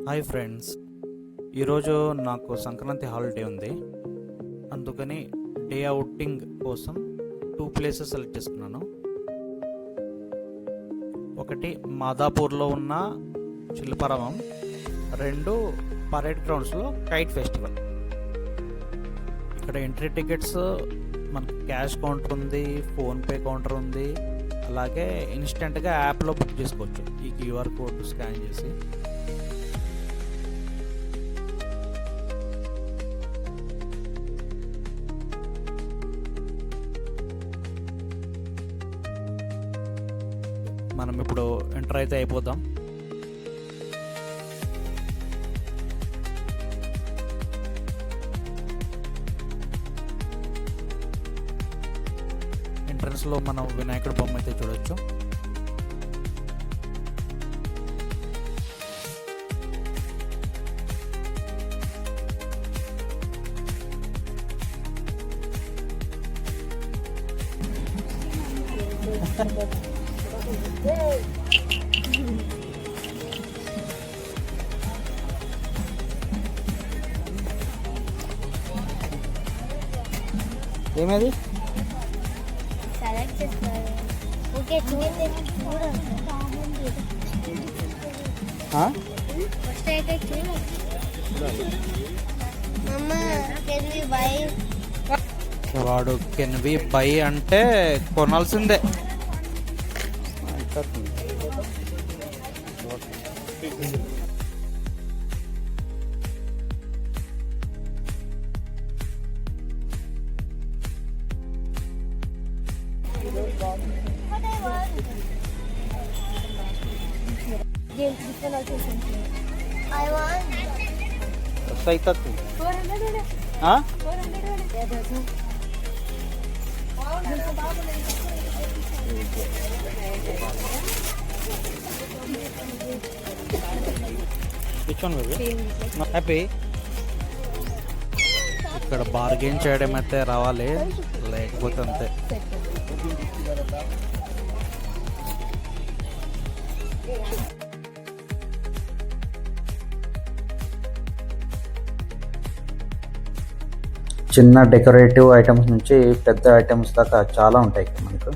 Hi friends, ఈరోజు నాకు Sankranti holiday ఉంది. అందుకని డే అవుటింగ్ కోసం 2 ప్లేసెస్ సెలెక్ట్ చేసుకున్నాను. ఒకటి మాదాపూర్లో ఉన్న శిల్పారామం, 2 పరేడ్ గ్రౌండ్స్లో కైట్ ఫెస్టివల్. ఇక్కడ ఎంట్రీ టికెట్స్ మనకు క్యాష్ కౌంటర్ ఉంది, ఫోన్పే కౌంటర్ ఉంది, అలాగే ఇన్స్టెంట్గా యాప్లో బుక్ చేసుకోవచ్చు ఈ క్యూఆర్ కోడ్ స్కాన్ చేసి. మనం ఇప్పుడు ఎంటర్ అయితే అయిపోదాం. ఎంట్రన్స్లో మనం వినాయకుడి బొమ్మ అయితే చూడొచ్చు. ఏమది వాడు కెన్ వి బై అంటే కొనాల్సిందే. హ్యాపీ. ఇక్కడ బార్గెన్ చేయడం అయితే రావాలి, లేకపోతే అంతే. చిన్న డెకరేటివ్ ఐటమ్స్ నుంచి పెద్ద ఐటమ్స్ దాకా చాలా ఉంటాయి మనకు.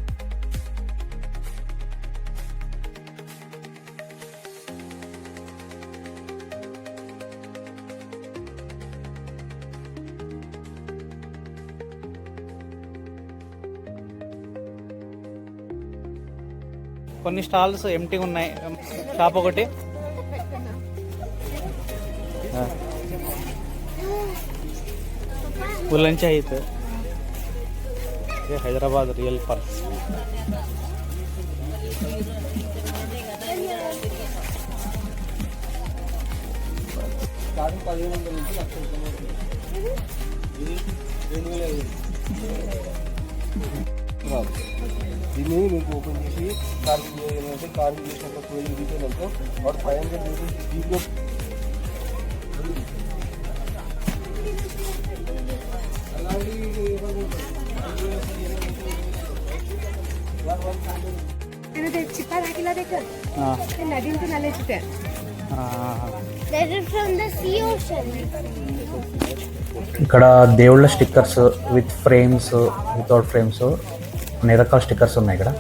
కొన్ని స్టాల్స్ ఎంటీ ఉన్నాయి. షాప్ ఒకటి ఉల్లన్ చాయ్ అయితే హైదరాబాద్ రియల్ పర్స్. దీన్ని మీకు ఓపెన్ చేసి కార్వింగ్ చేయాలంటే కార్వింగ్ చేసినప్పుడు 12 డీటెయిల్ అనుకో వాడు 500 రూపీస్ దీంట్లో ఇక్కడ దేవుళ్ళ stickers with frames, without frames, అన్ని రకాల స్టిక్కర్స్ ఉన్నాయి ఇక్కడ.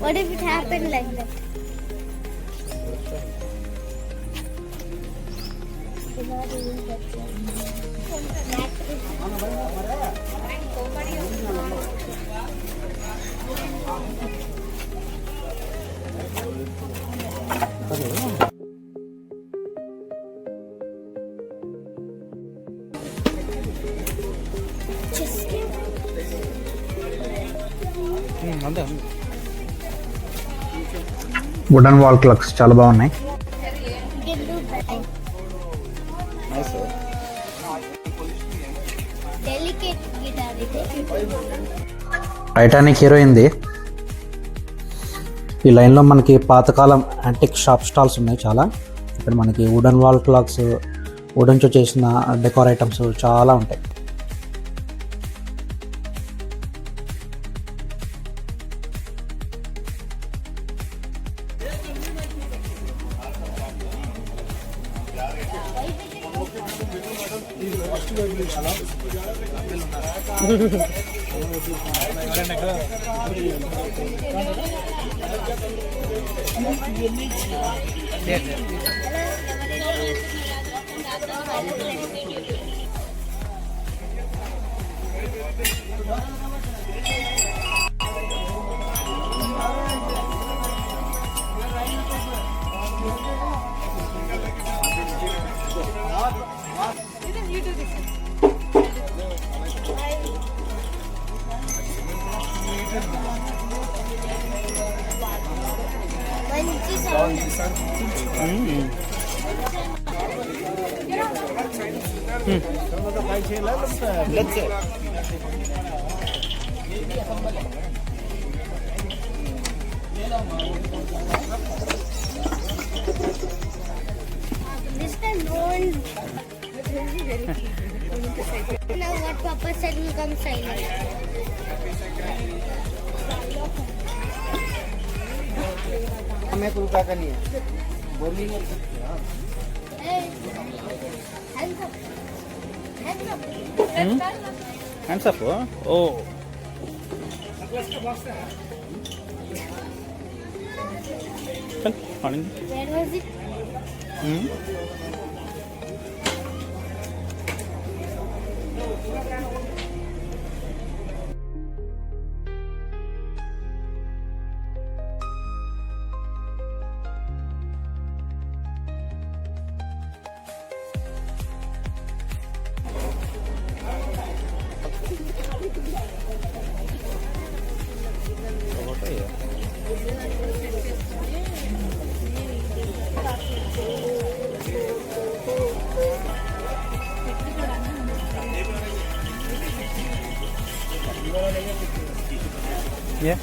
What if it happened like that? Wooden wall clocks చాలా బాగున్నాయి. Delicate guitar ఇది. టైటానిక్ హీరోయింది. ఈ లైన్లో మనకి పాతకాలం యాంటిక్ షాప్ స్టాల్స్ ఉన్నాయి చాలా. ఇక్కడ మనకి వుడెన్ వాల్ క్లాక్స్, వుడెన్తో చేసిన డెకోర్ ఐటమ్స్ చాలా ఉంటాయి. మంచి sound. This time no one. Now what Papa said will come silent. हमें कुल का नहीं है बोली नहीं सकते हाँ Hey, hands up. Hands up. Hands up. Oh Where was it? Yeah.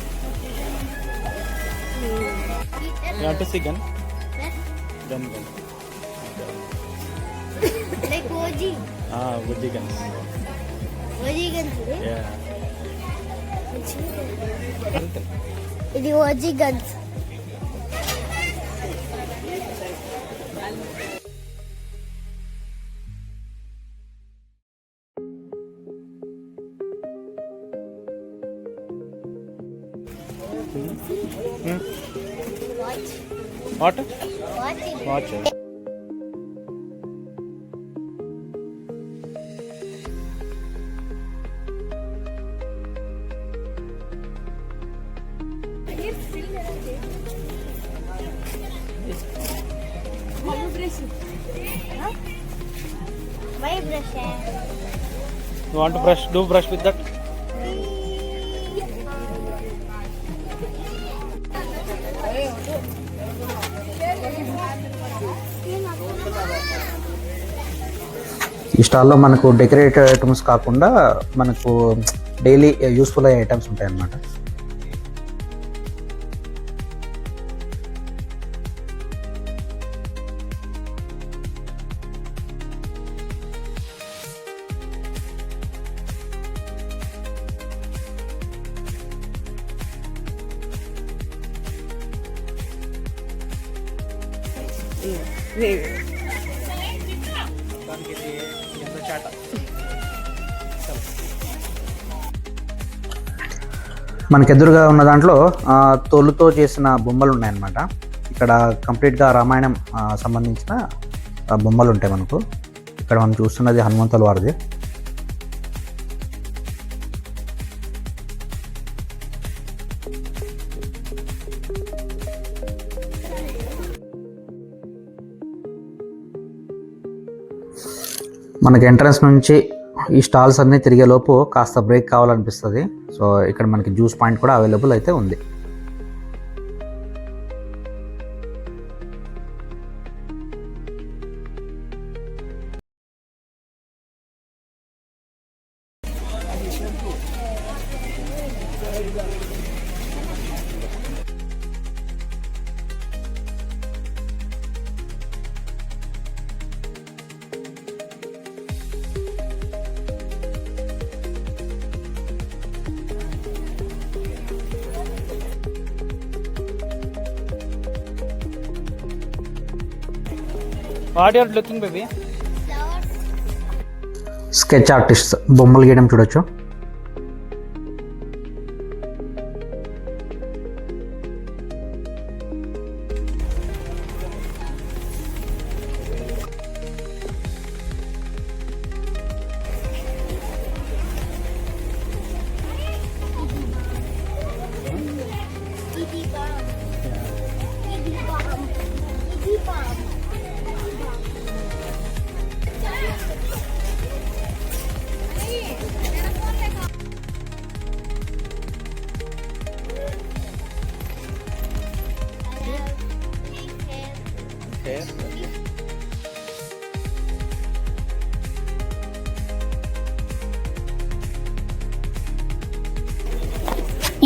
You want to see gun? Gun. Like OG. Woody guns. OG guns. Yeah. ఇది OG guns. Watch. What? Watch it. Watch it. My brush. You want to brush? Do brush with that? ఈ స్టాల్లో మనకు decorative items కాకుండా మనకు daily useful అయ్యే items ఉంటాయి అన్నమాట. మనకు ఎదురుగా ఉన్న దాంట్లో తోలుతో చేసిన బొమ్మలు ఉన్నాయన్నమాట. ఇక్కడ కంప్లీట్గా రామాయణం సంబంధించిన బొమ్మలు ఉంటాయి మనకు. ఇక్కడ మనం చూస్తున్నది హనుమంతుల వారిది. మనకి ఎంట్రన్స్ నుంచి ఈ స్టాల్స్ అన్నీ తిరిగేలోపు కాస్త బ్రేక్ కావాలనిపిస్తుంది. సో ఇక్కడ మనకి జ్యూస్ పాయింట్ కూడా అవైలబుల్ అయితే ఉంది. What you're looking baby? Flowers. Sketch artist బొమ్మలు గీయడం చూడొచ్చు. Baby bomb. Baby bomb. Baby bomb.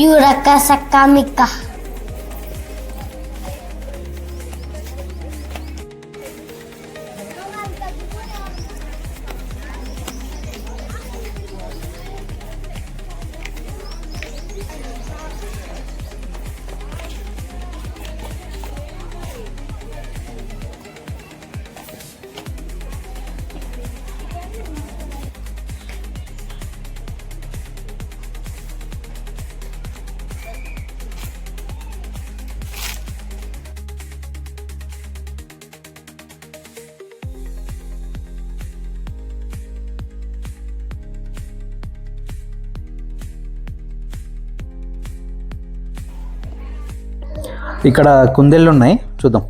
Yuraka Sakamika. ఇక్కడ కుందేళ్ళు ఉన్నాయి, చూద్దాం.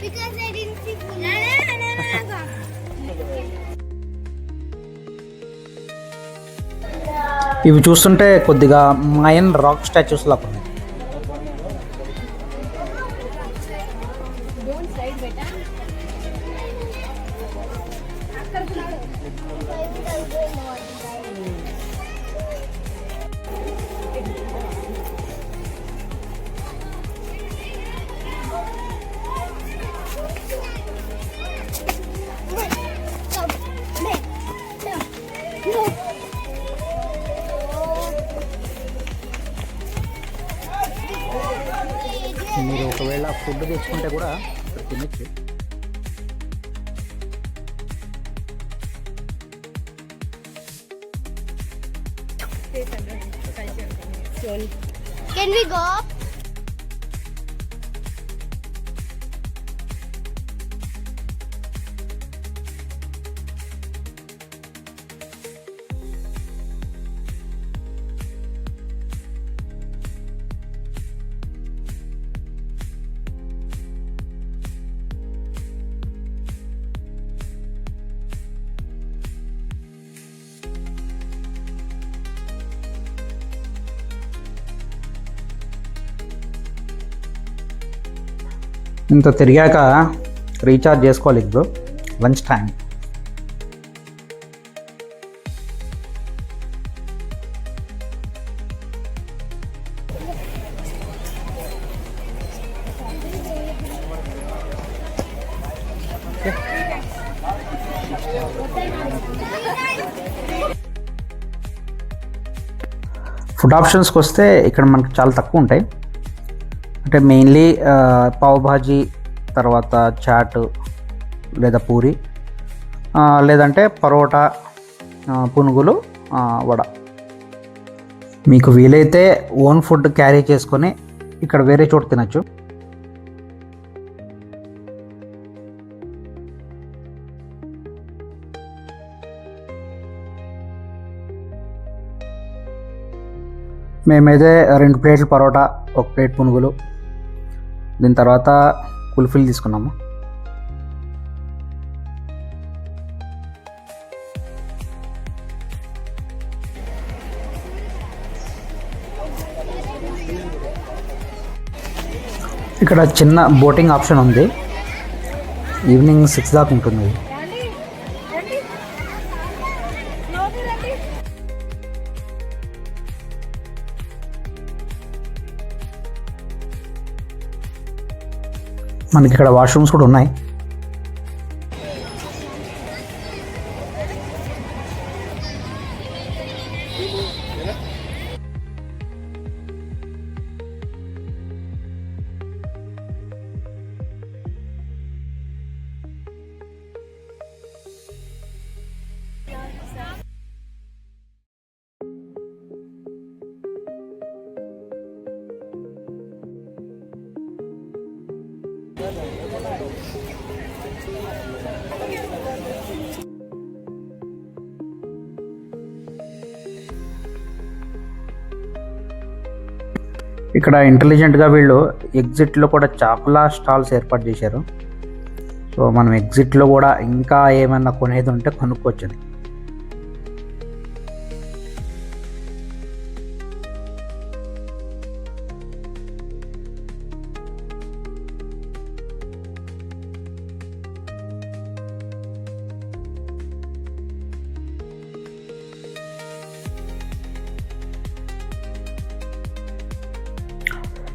Because I didn't see full. ఇవి చూస్తుంటే కొద్దిగా మాయన్ రాక్ స్టాచ్యూస్ లాగా ఉన్నాయి. మీరు ఒకవేళ ఫుడ్ తెచ్చుకుంటే కూడా ఇక్కడ తినచ్చు. Can we go? ఇంత తిరిగాక రీఛార్జ్ చేసుకోవాలి బ్రో, లంచ్ టైం. ఫుడ్ ఆప్షన్స్కి వస్తే ఇక్కడ మనకు చాలా తక్కువ ఉంటాయి. అంటే మెయిన్లీ పావ్ భాజీ, తర్వాత చాట్ లేదా పూరి, లేదంటే పరోటా, పునుగులు, వడ. మీకు వీలైతే ఓన్ ఫుడ్ క్యారీ చేసుకొని ఇక్కడ వేరే చోట తినచ్చు. మేమైతే 2 ప్లేట్లు పరోటా, 1 ప్లేట్ పునుగులు, దీని తర్వాత కుల్ఫీలు తీసుకున్నాము. ఇక్కడ చిన్న బోటింగ్ ఆప్షన్ ఉంది. ఈవినింగ్ 6 దాకా ఉంటుంది. మనకి ఇక్కడ వాష్రూమ్స్ కూడా ఉన్నాయి. ఇక్కడ ఇంటెలిజెంట్గా వీళ్ళు ఎగ్జిట్లో కూడా చాలా స్టాల్స్ ఏర్పాటు చేశారు. సో మనం ఎగ్జిట్లో కూడా ఇంకా ఏమైనా కొనేది ఉంటే కొనుక్కోవచ్చని.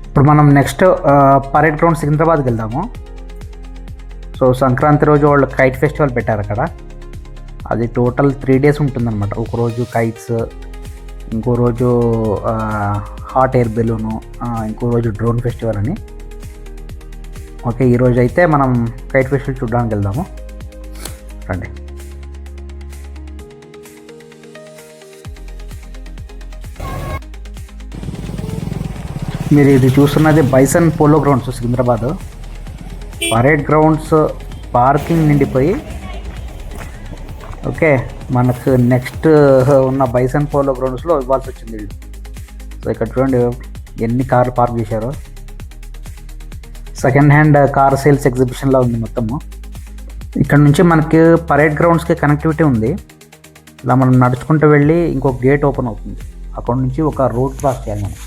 ఇప్పుడు మనం నెక్స్ట్ పరేడ్ గ్రౌండ్ సికింద్రాబాద్కి వెళ్దాము. సో సంక్రాంతి రోజు వాళ్ళు కైట్ ఫెస్టివల్ పెట్టారు అక్కడ. అది టోటల్ 3 days ఉంటుందన్నమాట. ఒకరోజు కైట్స్, ఇంకో రోజు హాట్ ఎయిర్ బెలూను, ఇంకో రోజు డ్రోన్ ఫెస్టివల్ అని. ఓకే, ఈరోజు అయితే మనం కైట్ ఫెస్టివల్ చూడడానికి వెళ్దాము. రండి. మీరు ఇది చూస్తున్నది bison polo grounds Secunderabad. Parade grounds parking నిండిపోయి, ఓకే, మనకు నెక్స్ట్ ఉన్న బైసన్ పోలో గ్రౌండ్స్లో ఇవ్వాల్సి వచ్చింది వీళ్ళు. సో ఇక్కడ చూడండి ఎన్ని కార్లు పార్క్ చేశారో. సెకండ్ హ్యాండ్ కార్ సేల్స్ ఎగ్జిబిషన్లా ఉంది మొత్తము. ఇక్కడ నుంచి మనకి పరేడ్ గ్రౌండ్స్కి కనెక్టివిటీ ఉంది. ఇలా మనం నడుచుకుంటూ వెళ్ళి ఇంకొక గేట్ ఓపెన్ అవుతుంది. అక్కడ నుంచి ఒక రోడ్ క్రాస్ చేయాలి మనం.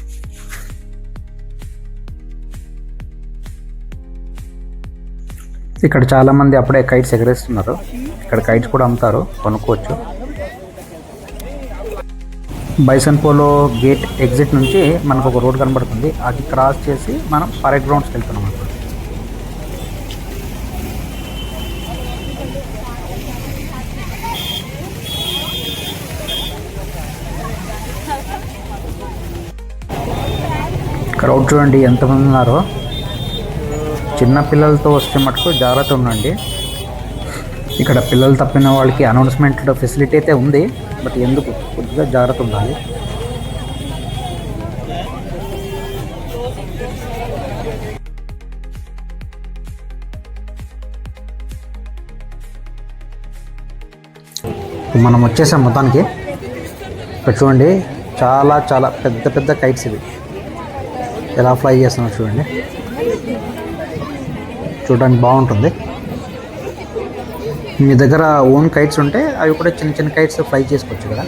ఇక్కడ చాలామంది అప్పుడే కైట్స్ ఎగరేస్తున్నారు. ఇక్కడ కైట్స్ కూడా అమ్ముతారు, కొనుక్కోవచ్చు. బైసన్ పోలో గేట్ ఎగ్జిట్ నుంచి మనకు ఒక రోడ్ కనబడుతుంది. అది క్రాస్ చేసి మనం పరేడ్ గ్రౌండ్స్కి వెళ్తున్నాం అన్నమాట. క్రౌడ్ చూడండి ఎంతమంది ఉన్నారో. చిన్న పిల్లలతో వస్తే మటుకు జాగ్రత్త ఉండండి. ఇక్కడ పిల్లలు తప్పిన వాళ్ళకి అనౌన్స్మెంట్ ఫెసిలిటీ అయితే ఉంది, బట్ ఎందుకు కొద్దిగా జాగ్రత్త ఉండాలి. మనం వచ్చేసాం మొత్తానికి. ఇక్కడ చూడండి చాలా చాలా పెద్ద పెద్ద కైట్స్ ఇవి ఎలా ఫ్లై చేస్తున్నారో చూడండి. చూడడానికి బాగుంటుంది. మీ దగ్గర ఓన్ కైట్స్ ఉంటే అవి కూడా చిన్న చిన్న కైట్స్ ఫ్లై చేసుకోవచ్చు కదా.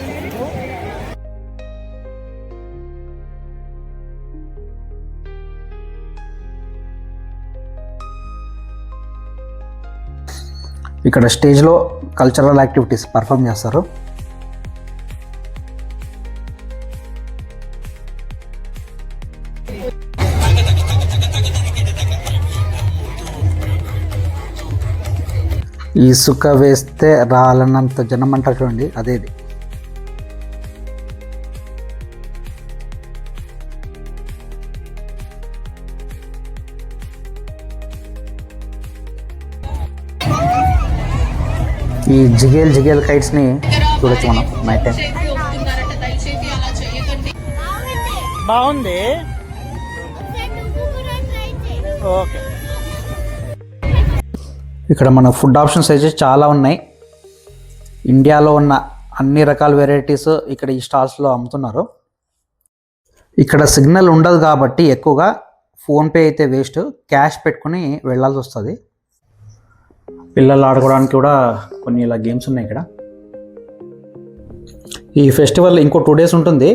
ఇక్కడ స్టేజ్లో కల్చరల్ యాక్టివిటీస్ పర్ఫామ్ చేస్తారు. ఇసుక వేస్తే రాలన్నంత జనం అంటారు చూడండి, అదేది. ఈ జిగేల్ కైట్స్ని చూడొచ్చు మనం నైట్ టైం. బాగుంది. ఓకే, ఇక్కడ మన ఫుడ్ ఆప్షన్స్ అయితే చాలా ఉన్నాయి. ఇండియాలో ఉన్న అన్ని రకాల వెరైటీస్ ఇక్కడ ఈ స్టాల్స్లో అమ్ముతున్నారు. ఇక్కడ సిగ్నల్ ఉండదు కాబట్టి ఎక్కువగా ఫోన్పే అయితే వేస్ట్, క్యాష్ పెట్టుకుని వెళ్ళాల్సి వస్తుంది. పిల్లలు ఆడుకోవడానికి కూడా కొన్ని ఇలా గేమ్స్ ఉన్నాయి ఇక్కడ. ఈ ఫెస్టివల్ ఇంకో 2 days ఉంటుంది.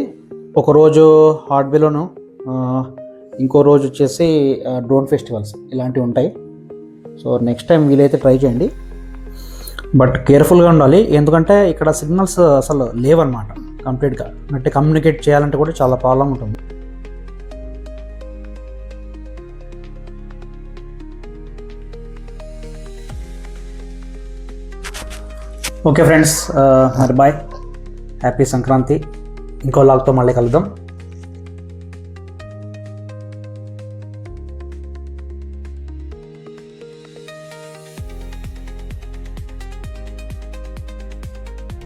ఒకరోజు హార్డ్వేలోను, ఇంకో రోజు వచ్చేసి డ్రోన్ ఫెస్టివల్స్ ఇలాంటివి ఉంటాయి. సో నెక్స్ట్ టైం వీలైతే ట్రై చేయండి, బట్ కేర్ఫుల్గా ఉండాలి. ఎందుకంటే ఇక్కడ సిగ్నల్స్ అసలు లేవన్నమాట కంప్లీట్గా. అంటే కమ్యూనికేట్ చేయాలంటే కూడా చాలా ప్రాబ్లం ఉంటుంది. ఓకే ఫ్రెండ్స్, మరి బాయ్, హ్యాపీ సంక్రాంతి. ఇంకో లాగ్తో మళ్ళీ కలుద్దాం.